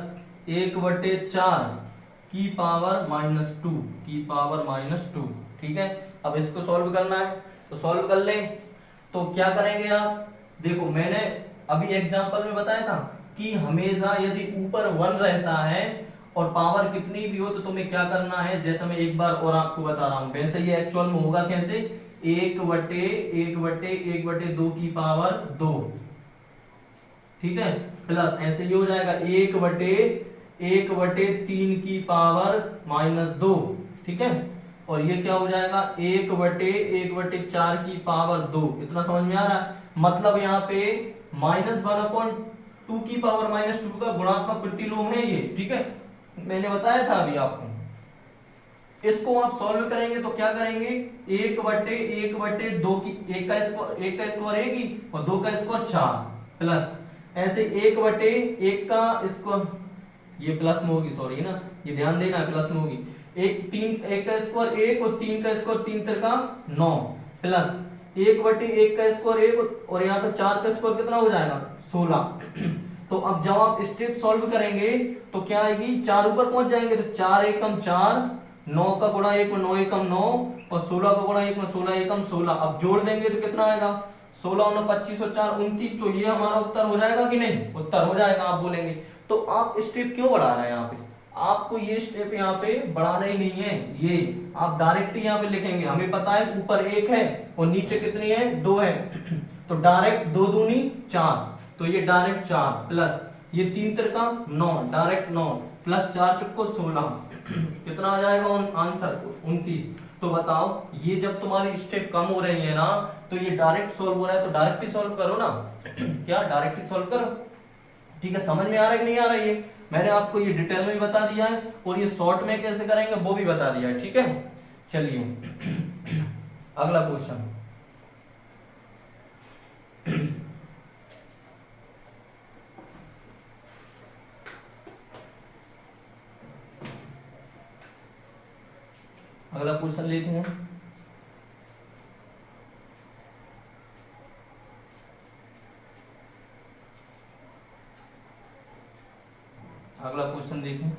Speaker 1: 1/4 की पावर -2 ठीक है। अब इसको सॉल्व करना है तो सॉल्व कर लें। तो क्या करेंगे आप, देखो मैंने अभी एग्जांपल में बताया था कि हमेशा यदि ऊपर 1 रहता है और पावर कितनी भी हो तो तुम्हें क्या करना है, जैसे मैं एक बार और आपको बता रहा हूं, वैसे ये एक्चुअल में होगा कैसे, 1/2 की पावर 2, ठीक है, प्लस ऐसे ये हो जाएगा 1/3 की पावर -2, ठीक है, और ये क्या हो जाएगा 1/4 की पावर 2। इतना समझ में आ रहा है, मतलब यहाँ पे -1/2 की पावर -2 का गुणात्मक प्रतिलोम है ये। ठीक है, मैंने बताया था अभी आपको। इसको आप सॉल्व करेंगे तो क्या करेंगे, 1/2 की 1 का स्क्वायर 1 ही और 2 का स्क्वायर 4, प्लस ऐसे 1/1 का स्क्वायर, ये प्लस में होगी, सॉरी ना, ये ध्यान देना है, प्लस में होगी, 1 का स्क्वायर 1 और 3 का स्क्वायर 3 का 9, प्लस 1/1 का स्क्वायर 1 और यहाँ पे 4 का स्क्वायर कितना हो जाएगा 16। तो अब जब आप स्टेप सॉल्व करेंगे तो क्या आएगी, 4 ऊपर पहुंच जाएंगे तो 4 एकम 4, 9 का गुणा 1 में 9 एकम 9 और 16 का गुणा 1 में 16 एकम 16। अब जोड़ देंगे तो कितना आएगा, 16 और 25 और 4 29। तो ये हमारा उत्तर हो जाएगा कि नहीं, उत्तर हो जाएगा। आप बोलेंगे तो आप स्टेप क्यों बढ़ा रहे हैं, यहाँ पे आपको ये स्टेप यहाँ पे बढ़ाना ही नहीं है, ये आप डायरेक्ट यहाँ पे लिखेंगे। हमें पता है ऊपर 1 है और नीचे कितनी है 2 है, तो डायरेक्ट 2 दूनी 4, तो ये डायरेक्ट 4 प्लस ये 3 का 9, डायरेक्ट 9 प्लस 4 चुको 16, कितना आ जाएगा आंसर 29। तो बताओ ये जब तुम्हारी स्टेप कम हो रही है ना तो ये डायरेक्ट सॉल्व हो रहा है, तो डायरेक्ट ही सॉल्व करो ना। क्या डायरेक्ट ही सॉल्व करो, ठीक है। समझ में आ रहा है कि नहीं आ रहा है, ये मैंने आपको ये डिटेल में भी बता दिया है और ये शॉर्ट में कैसे करेंगे वो भी बता दिया है, ठीक है। चलिए अगला क्वेश्चन, अगला क्वेश्चन लेते हैं। अगला क्वेश्चन देखें,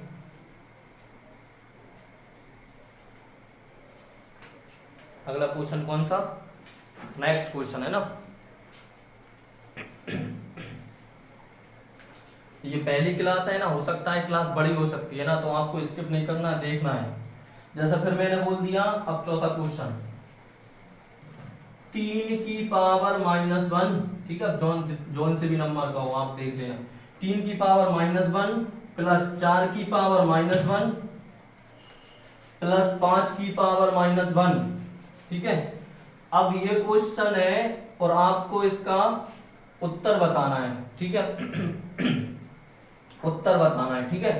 Speaker 1: अगला क्वेश्चन कौन सा, नेक्स्ट क्वेश्चन है ना, ये पहली क्लास है ना, हो सकता है क्लास बड़ी हो सकती है ना, तो आपको स्किप नहीं करना, देखना है। जैसा फिर मैंने बोल दिया, अब चौथा क्वेश्चन 3 की पावर -1, ठीक है, जोन से भी नंबर का हो आप देख लेना। 3 की पावर -1 प्लस 4 की पावर -1 प्लस 5 की पावर -1, ठीक है। अब ये क्वेश्चन है और आपको इसका उत्तर बताना है, ठीक है। उत्तर बताना है, ठीक है।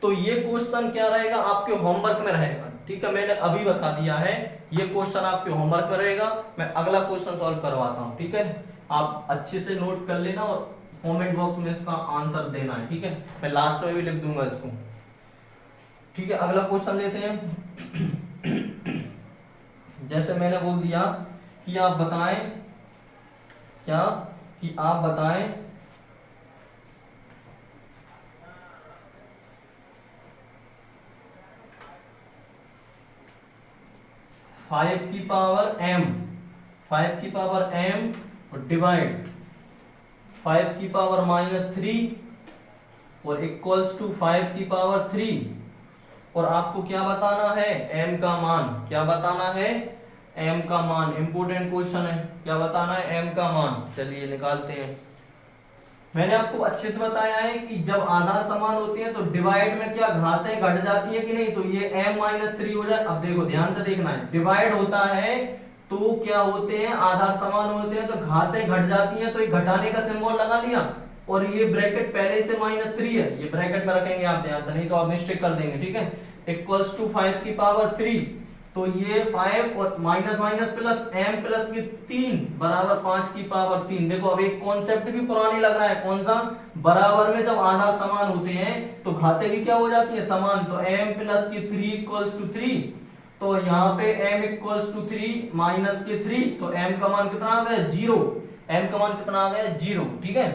Speaker 1: तो ये क्वेश्चन क्या रहेगा, आपके होमवर्क में रहेगा, ठीक है। मैंने अभी बता दिया है, ये क्वेश्चन आपके होमवर्क में रहेगा। मैं अगला क्वेश्चन सॉल्व करवाता हूं, ठीक है। आप अच्छे से नोट कर लेना और कमेंट बॉक्स में इसका आंसर देना है, ठीक है। मैं लास्ट में भी लिख दूंगा इसको, ठीक है। अगला क्वेश्चन लेते हैं। जैसे मैंने बोल दिया कि आप बताएं, क्या कि आप बताएं 5 की पावर m, 5 की पावर m और डिवाइड 5 की पावर -3 और इक्वल्स टू 5 की पावर 3। और आपको क्या बताना है, m का मान। क्या बताना है, m का मान। इंपोर्टेंट क्वेश्चन है, क्या बताना है, m का मान। चलिए निकालते हैं। मैंने आपको अच्छे से बताया है कि जब आधार समान होते हैं तो डिवाइड में क्या घातें घट जाती है कि नहीं, तो ये m-3 हो जाए। अब देखो ध्यान से देखना है, डिवाइड होता है तो क्या होते हैं, आधार समान होते हैं तो घातें घट जाती हैं, तो ये घटाने का सिंबल लगा लिया। और ये ब्रैकेट पहले से -3 है, ये ब्रैकेट में रखेंगे आप ध्यान से, नहीं तो आप मिस्टेक कर देंगे, ठीक है। इक्वल्स टू 5 की पावर 3, तो ये 5 और minus minus plus m plus की 3 बराबर 5 की पावर 3। देखो अब एक कॉन्सेप्ट भी पुरानी लग रहा है, कौन सा, बराबर में जब आधार समान होते हैं तो घातें भी क्या हो जाती है, समान। तो m प्लस की 3 इक्वल्स टू 3, तो यहाँ पे m इक्वल्स टू 3 माइनस के 3, तो m का मान कितना आ गया, 0। m का मान कितना आ गया, 0, ठीक है।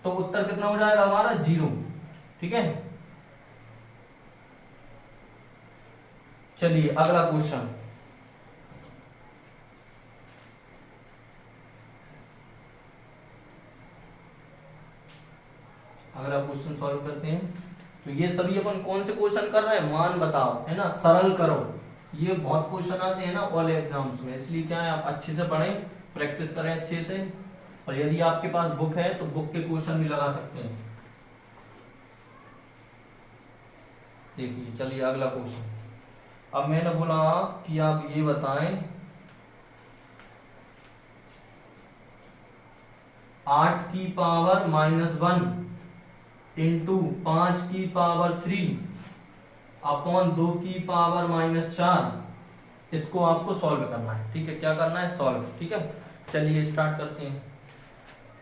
Speaker 1: तो उत्तर कितना हो जाएगा हमारा, 0, ठीक है। चलिए अगला क्वेश्चन, अगला क्वेश्चन सॉल्व करते हैं। तो ये सभी अपन कौन से क्वेश्चन कर रहे हैं, मान बताओ, है ना, सरल करो। ये बहुत क्वेश्चन आते हैं ना ऑल एग्जाम्स में, इसलिए क्या है आप अच्छे से पढ़ें, प्रैक्टिस करें अच्छे से। और यदि आपके पास बुक है तो बुक के क्वेश्चन भी लगा सकते हैं। देखिए चलिए अगला क्वेश्चन। अब मैंने बोला कि आप ये बताएं 8 की पावर -1 इंटू 5 की पावर 3 अपॉन 2 की पावर -4, इसको आपको सॉल्व करना है, ठीक है। क्या करना है, सॉल्व, ठीक है। चलिए स्टार्ट करते हैं।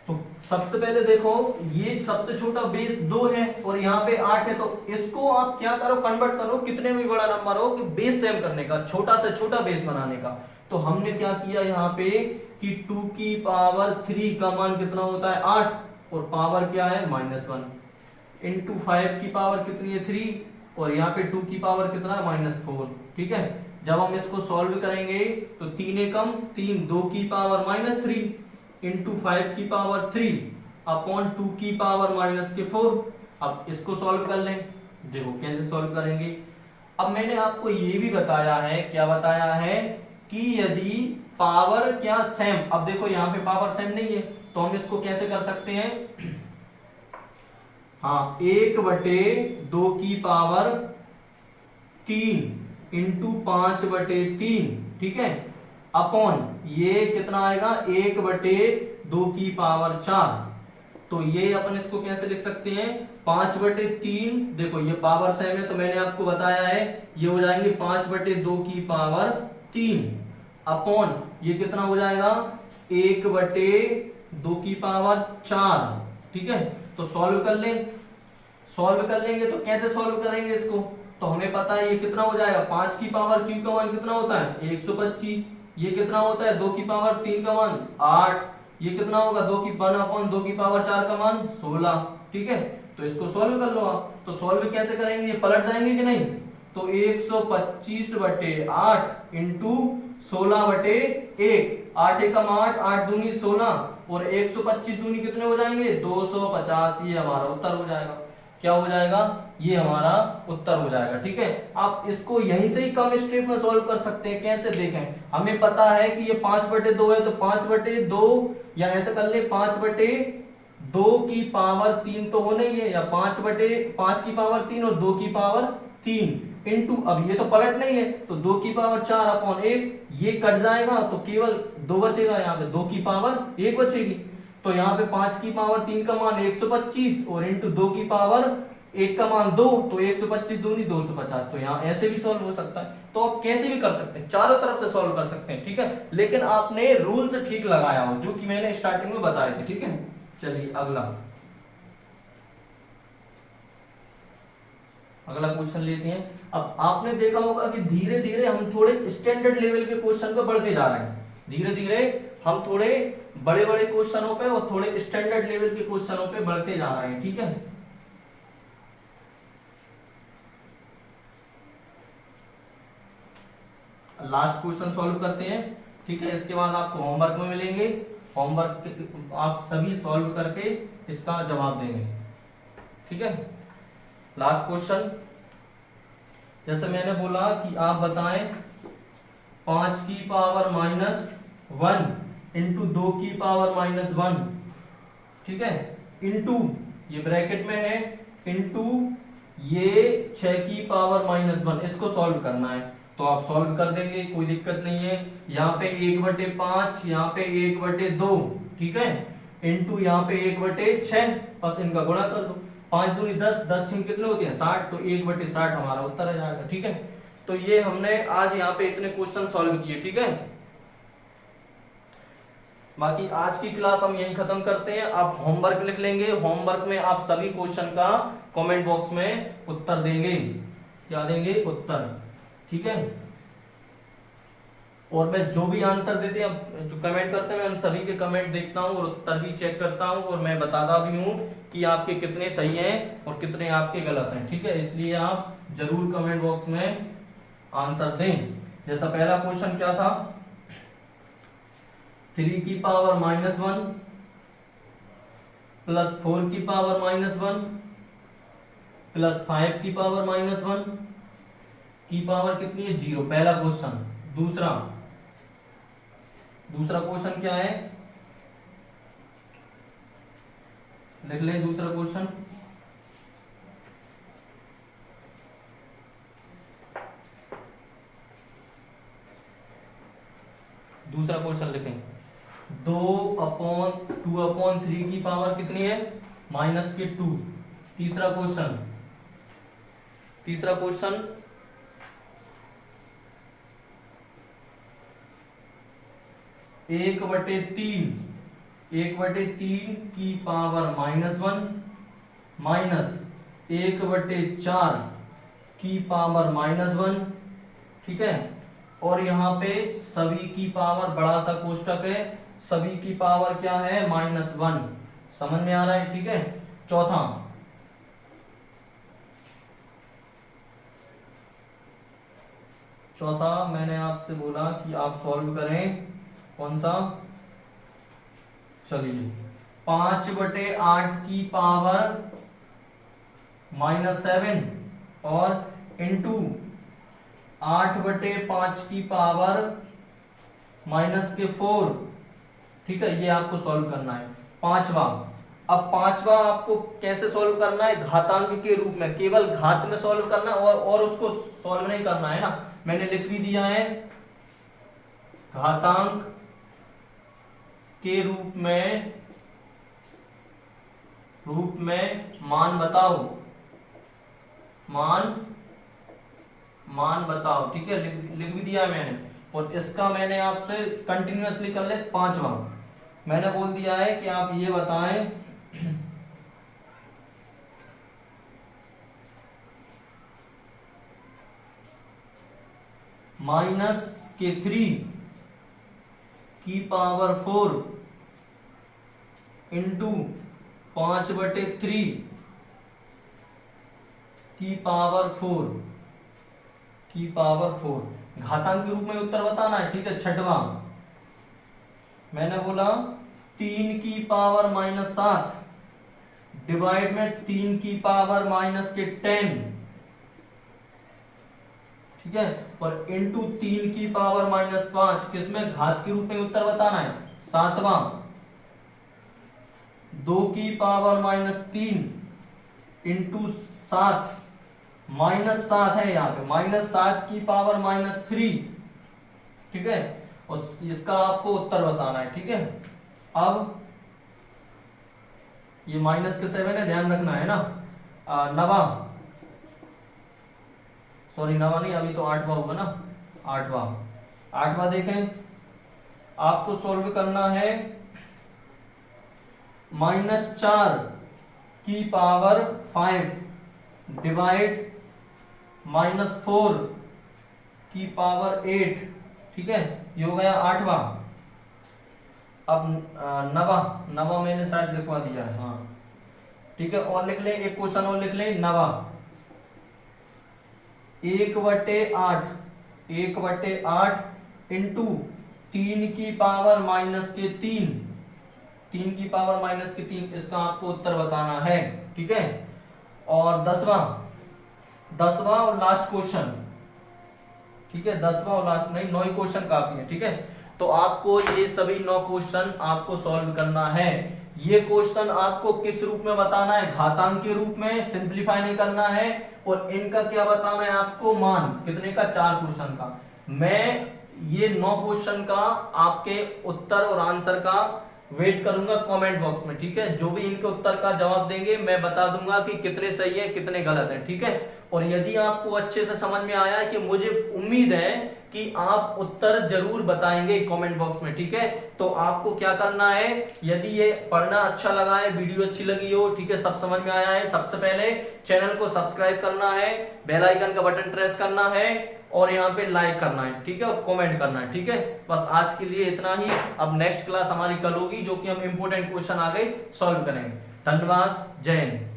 Speaker 1: तो सबसे पहले देखो, ये सबसे छोटा बेस 2 है और यहाँ पे 8 है, तो इसको आप क्या करो, कन्वर्ट करो, कितने भी बड़ा नंबर हो कि बेस सेम करने का, छोटा से छोटा बेस बनाने का। तो हमने क्या किया यहाँ पे कि 2 की पावर 3 का मान कितना होता है, 8, और पावर क्या है, -1 इंटू 5 की पावर कितनी है, 3, और यहाँ पे 2 की पावर कितना है, -4, ठीक है। जब हम इसको सॉल्व करेंगे तो 3 एकम 3, 2 की पावर -3 इंटू 5 की पावर 3 अपॉन 2 की पावर -4। अब इसको सॉल्व कर लें, देखो कैसे सॉल्व करेंगे। अब मैंने आपको ये भी बताया है, क्या बताया है, कि यदि पावर क्या सेम, अब देखो यहाँ पे पावर सेम नहीं है तो हम इसको कैसे कर सकते हैं, हाँ, 1/2 की पावर 3 इंटू 5/3, ठीक है, अपॉन ये कितना आएगा, 1/2 की पावर 4। तो ये अपन इसको कैसे लिख सकते हैं, 5/3, देखो ये पावर सेम है तो मैंने आपको बताया है, ये हो जाएंगे 5/2 की पावर 3 अपॉन ये कितना हो जाएगा, 1/2 की पावर 4, ठीक है। तो सॉल्व कर लें, सॉल्व कर लेंगे तो कैसे सॉल्व करेंगे इसको, तो हमें पता है ये कितना हो जाएगा, 5 की पावर q का मान कितना होता है, 125, ये कितना होता है, 2 की पावर 3 का मान 8, ये कितना होगा, 2 की 1/2 की पावर 4 का मान 16, ठीक है। तो इसको सॉल्व कर लो आप। तो सॉल्व कैसे करेंगे, ये पलट जाएंगे कि नहीं, तो 125/8 इंटू 16/1, 8 एकम 8, 8 दूनी 16 और 125 दूनी कितने हो जाएंगे 250। ये हमारा उत्तर हो जाएगा। क्या हो जाएगा, ये हमारा उत्तर हो जाएगा। ठीक है, आप इसको यहीं से ही कम स्टेप में सॉल्व कर सकते हैं। कैसे देखें, हमें पता है कि ये 5/2 है, तो 5/2 या ऐसे कर ले 5/2 की पावर 3 तो होना ही है, या 5/5 की पावर 3 और 2 की पावर 3 इंटू, अब ये तो पलट नहीं है तो 2 की पावर 4/1, ये कट जाएगा तो केवल 2 बचेगा, यहाँ पे 2 की पावर 1 बचेगी। तो यहाँ पे 5 की पावर 3 का मान 125 और इंटू 2 की पावर 1 का मान 2, तो 125 दूनी 250। तो यहाँ ऐसे भी सॉल्व हो सकता है। तो आप कैसे भी कर सकते हैं, चारों तरफ से सॉल्व कर सकते हैं। ठीक है, लेकिन आपने रूल्स ठीक लगाया हो, जो कि मैंने स्टार्टिंग में बताए थे। ठीक है, चलिए अगला क्वेश्चन लेते हैं। अब आपने देखा होगा कि धीरे धीरे हम थोड़े स्टैंडर्ड लेवल के क्वेश्चन पे बढ़ते जा रहे हैं। धीरे धीरे हम थोड़े बड़े बड़े क्वेश्चनों पे और थोड़े स्टैंडर्ड लेवल के क्वेश्चनों पे बढ़ते जा रहे हैं। ठीक है, लास्ट क्वेश्चन सॉल्व करते हैं। ठीक है, इसके बाद आपको होमवर्क में मिलेंगे, होमवर्क आप सभी सॉल्व करके इसका जवाब देंगे। ठीक है, लास्ट क्वेश्चन, जैसे मैंने बोला कि आप बताएं 5 की पावर -1 इंटू 2 की पावर -1। ठीक है, इंटू ये ब्रैकेट में है, इंटू ये 6 की पावर -1, इसको सॉल्व करना है। तो आप सॉल्व कर देंगे, कोई दिक्कत नहीं है। यहाँ पे 1/5, यहाँ पे 1/2। ठीक है, इंटू यहाँ पे 1/6, बस इनका गुणा कर दो। 5 दूनी 10, 10 छीन कितने होती है 60, तो 1/60 हमारा उत्तर आ जाएगा। ठीक है, तो ये हमने आज यहाँ पे इतने क्वेश्चन सॉल्व किए। ठीक है, बाकी आज की क्लास हम यही खत्म करते हैं। आप होमवर्क लिख लेंगे, होमवर्क में आप सभी क्वेश्चन का कमेंट बॉक्स में उत्तर देंगे। क्या देंगे, उत्तर। ठीक है, और मैं जो भी आंसर देते हैं, जो कमेंट करते हैं, मैं उन सभी के कमेंट देखता हूँ और उत्तर भी चेक करता हूँ, और मैं बताता भी हूँ कि आपके कितने सही हैं और कितने आपके गलत हैं। ठीक है, इसलिए आप जरूर कमेंट बॉक्स में आंसर दें। जैसा पहला क्वेश्चन क्या था, 3 की पावर -1 प्लस 4 की पावर -1 प्लस 5 की पावर -1 की पावर कितनी है 0, पहला क्वेश्चन। दूसरा क्वेश्चन क्या है, लिख लें दूसरा क्वेश्चन। दूसरा क्वेश्चन लिखें, 2/2/3 की पावर कितनी है -2। तीसरा क्वेश्चन 1/3 की पावर -1 माइनस 1/4 की पावर -1। ठीक है, और यहाँ पे सभी की पावर, बड़ा सा कोष्टक है, सभी की पावर क्या है -1। समझ में आ रहा है। ठीक है, चौथा मैंने आपसे बोला कि आप सॉल्व करें, कौन सा, चलिए 5/8 की पावर -7 और इंटू 8/5 की पावर -4। ठीक है, ये आपको सॉल्व करना है। पांचवा, अब पांचवा आपको कैसे सॉल्व करना है, घातांक के रूप में, केवल घात में सॉल्व करना और उसको सॉल्व नहीं करना है ना, मैंने लिख भी दिया है। घातांक के रूप में मान बताओ, मान बताओ। ठीक है, लिख भी दिया है मैंने, और इसका मैंने आपसे कंटिन्यूअसली कर ले। पांचवा मैंने बोल दिया है कि आप ये बताएं -3 की पावर 4 इंटू 5/3 की पावर 4 घातांक के रूप में उत्तर बताना है। ठीक है, छठवां मैंने बोला 3 की पावर -7 डिवाइड में 3 की पावर -10, ठीक है, और इंटू 3 की पावर -5, किसमें घात के रूप में उत्तर बताना है, 7वां, 2 की पावर -3 इंटू 7, -7 है यहाँ पे, -7 की पावर -3, ठीक है, और इसका आपको उत्तर बताना है, ठीक है। अब ये -7 है, ध्यान रखना है ना। नवा, सॉरी नवा नहीं, अभी तो 8वां होगा ना, 8वां देखें, आपको सॉल्व करना है -4 की पावर 5 डिवाइड -4 की पावर 8, ठीक है, ये हो गया 8वां। अब नवा मैंने शायद लिखवा दिया है, हाँ ठीक है, और लिख ले, एक क्वेश्चन और लिख ले, नवा 1/8 इंटू 3 की पावर -3, 3 की पावर -3, इसका आपको उत्तर बताना है, ठीक है। और 10वां और लास्ट क्वेश्चन, ठीक है, 10वां और लास्ट नहीं, 9 क्वेश्चन काफी है, ठीक है। तो आपको ये सभी 9 क्वेश्चन आपको सॉल्व करना है। ये क्वेश्चन आपको किस रूप में बताना है, घातांक के रूप में, सिंप्लीफाई नहीं करना है, और इनका क्या बताना है आपको, मान कितने का, 4 क्वेश्चन का। मैं ये 9 क्वेश्चन का आपके उत्तर और आंसर का वेट करूंगा कमेंट बॉक्स में, ठीक है। जो भी इनके उत्तर का जवाब देंगे मैं बता दूंगा कि कितने सही है कितने गलत है, ठीक है। और यदि आपको अच्छे से समझ में आया है, कि मुझे उम्मीद है कि आप उत्तर जरूर बताएंगे कमेंट बॉक्स में, ठीक है। तो आपको क्या करना है, यदि ये पढ़ना अच्छा लगा है, वीडियो अच्छी लगी हो, ठीक है, सब समझ में आया है, सबसे पहले चैनल को सब्सक्राइब करना है, बेल आइकन का बटन प्रेस करना है, और यहाँ पे लाइक करना है, ठीक है, और कमेंट करना है, ठीक है। बस आज के लिए इतना ही। अब नेक्स्ट क्लास हमारी कल होगी, जो कि हम इंपोर्टेंट क्वेश्चन आगे सॉल्व करेंगे। धन्यवाद, जय हिंद।